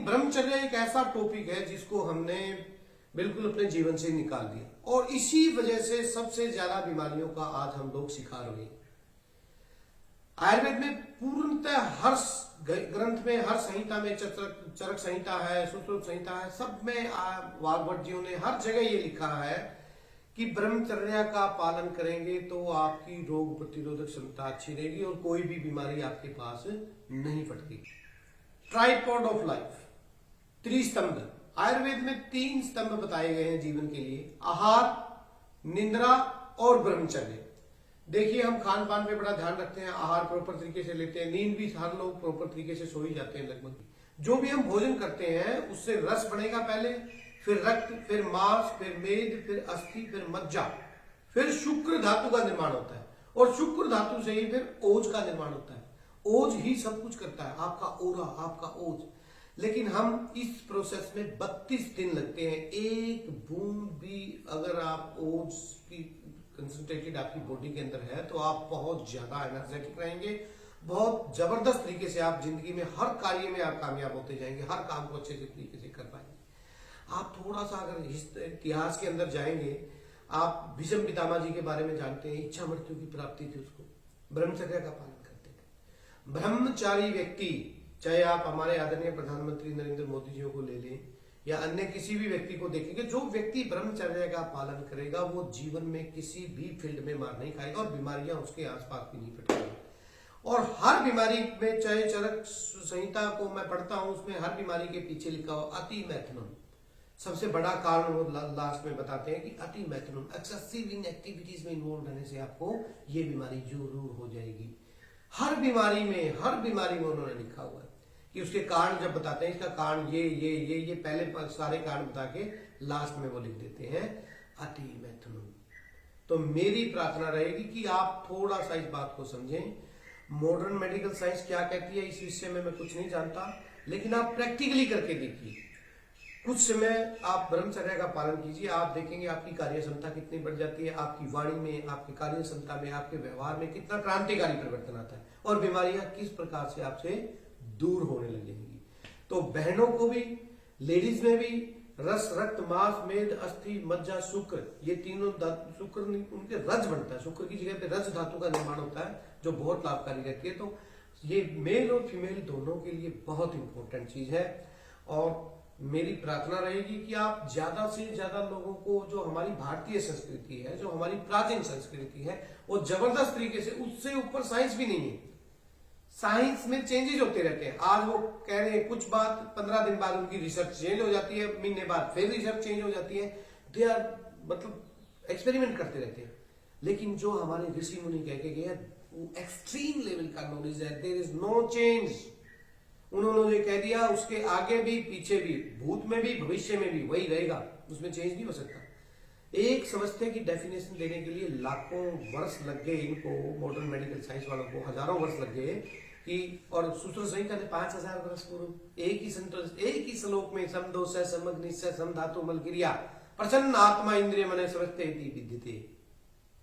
लेकिन ब्रह्मचर्य एक ऐसा टॉपिक है जिसको हमने बिल्कुल अपने जीवन से निकाल दिया, और इसी वजह से सबसे ज्यादा बीमारियों का आज हम लोग शिकार हुए। आयुर्वेद में पूर्णतः हर ग्रंथ में, हर संहिता में, चरक संहिता है, सुश्रुत संहिता है, सब में वाग्भट जियों ने हर जगह ये लिखा है कि ब्रह्मचर्या का पालन करेंगे तो आपकी रोग प्रतिरोधक क्षमता अच्छी रहेगी और कोई भी बीमारी आपके पास नहीं फटकेगी। ट्राइपॉड ऑफ लाइफ, त्रिस्तंभ। आयुर्वेद में 3 स्तंभ बताए गए हैं जीवन के लिए: आहार, निद्रा और ब्रह्मचर्य। देखिए, हम खान पान पे बड़ा ध्यान रखते हैं, आहार प्रॉपर तरीके से लेते हैं, नींद भी हर लोग प्रॉपर तरीके से सो ही जाते हैं लगभग। जो भी हम भोजन करते हैं उससे रस बनेगा पहले, फिर रक्त, फिर मांस, फिर मेद, फिर अस्थि, फिर मज्जा, फिर शुक्र धातु का निर्माण होता है, और शुक्र धातु से ही फिर ओज का निर्माण होता है। ओज ही सब कुछ करता है, आपका ओरा, आपका ओज। लेकिन हम इस प्रोसेस में 32 दिन लगते हैं। एक बूंद भी अगर आप ओज की कंसंट्रेटेड आपकी बॉडी के अंदर है तो आप बहुत ज्यादा एनर्जेटिक रहेंगे, बहुत जबरदस्त तरीके से आप जिंदगी में हर कार्य में आप कामयाब होते जाएंगे, हर काम को अच्छे तरीके से कर पाएंगे। आप थोड़ा सा अगर इतिहास के अंदर जाएंगे, आप भीष्म पितामह जी के बारे में जानते हैं, इच्छा मृत्यु की प्राप्ति थी, उसको ब्रह्मचर्य का पालन करते थे। ब्रह्मचारी व्यक्ति, चाहे आप हमारे आदरणीय प्रधानमंत्री नरेंद्र मोदी जी को ले लें या अन्य किसी भी व्यक्ति को देखेंगे, जो व्यक्ति ब्रह्मचर्य का पालन करेगा वो जीवन में किसी भी फील्ड में मार नहीं खाएगा और बीमारियां उसके आसपास भी नहीं फटकेंगी। और हर बीमारी में, चाहे चरक संहिता को मैं पढ़ता हूं, उसमें हर बीमारी के पीछे लिखा हो अति मैथुनम। सबसे बड़ा कारण वो लास्ट में बताते हैं कि अति मैथुनम, एक्सेसिव इन एक्टिविटीज में इन्वॉल्व रहने से आपको ये बीमारी जरूर हो जाएगी। हर बीमारी में उन्होंने लिखा हुआ है कि उसके कारण जब बताते हैं, इसका कारण ये पहले सारे कारण बता के लास्ट में वो लिख देते हैं अति मैथुनम। तो मेरी प्रार्थना रहेगी कि आप थोड़ा सा इस बात को समझें। मॉडर्न मेडिकल साइंस क्या कहती है इस विषय में मैं कुछ नहीं जानता, लेकिन आप प्रैक्टिकली करके देखिए। कुछ समय आप ब्रह्मचर्य का पालन कीजिए, आप देखेंगे आपकी कार्य क्षमता कितनी बढ़ जाती है, आपकी वाणी में, आपकी कार्य क्षमता में, आपके व्यवहार में कितना क्रांतिकारी परिवर्तन आता है, और बीमारियां किस प्रकार से आपसे दूर होने लगेंगी। तो बहनों को भी, लेडीज में भी, रस, रक्त, मांस, मेद, अस्थि, मज्जा, शुक्र, ये तीनों धातु, शुक्र उनके रज बनता है, शुक्र की जगह पे रज धातु का निर्माण होता है जो बहुत लाभकारी रहती है। तो ये मेल और फीमेल दोनों के लिए बहुत इंपॉर्टेंट चीज है। और मेरी प्रार्थना रहेगी कि आप ज्यादा से ज्यादा लोगों को, जो हमारी भारतीय संस्कृति है, जो हमारी प्राचीन संस्कृति है, वो जबरदस्त तरीके से, उससे ऊपर साइंस भी नहीं है। साइंस में चेंजेस होते रहते हैं। आज वो कह रहे हैं कुछ बात, 15 दिन बाद उनकी रिसर्च चेंज हो जाती है, महीने बाद फिर रिसर्च चेंज हो जाती है। दे आर मतलब एक्सपेरिमेंट करते रहते हैं। लेकिन जो हमारे ऋषि मुनि कह के गए, वो एक्सट्रीम लेवल का नॉलेज है। There is no change. उन्होंने जो कह दिया उसके आगे भी, पीछे भी, भूत में भी, भविष्य में भी वही रहेगा, उसमें चेंज नहीं हो सकता। एक समस्या की डेफिनेशन देने के लिए लाखों वर्ष लग गए इनको, मॉडर्न मेडिकल साइंस वालों को हजारों वर्ष लग गए कि, और सूत्र संहिता ने 5000 वर्ष पूर्व एक ही श्लोक में समदोष समग्निश्चय समधातु मल क्रिया प्रसन्न आत्मा इंद्रिय मन समझते विद्यते,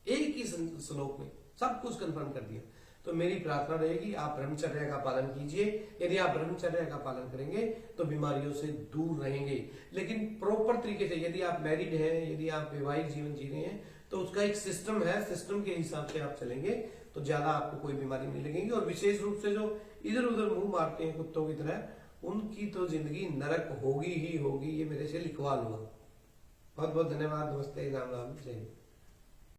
एक ही श्लोक में सब कुछ कंफर्म कर दिया। तो मेरी प्रार्थना रहेगी आप ब्रह्मचर्य का पालन कीजिए। यदि आप ब्रह्मचर्य का पालन करेंगे तो बीमारियों से दूर रहेंगे। लेकिन प्रॉपर तरीके से, यदि आप मैरिड हैं, यदि आप वैवाहिक जीवन जी रहे हैं, तो उसका एक सिस्टम है, सिस्टम के हिसाब से आप चलेंगे तो ज्यादा आपको कोई बीमारी नहीं लगेगी। और विशेष रूप से जो इधर उधर मुंह मारते हैं कुत्तों की तरह, उनकी तो जिंदगी नरक होगी ही होगी। ये मेरे से लिखवा लो। बहुत बहुत धन्यवाद। नमस्ते, राम राम, जय।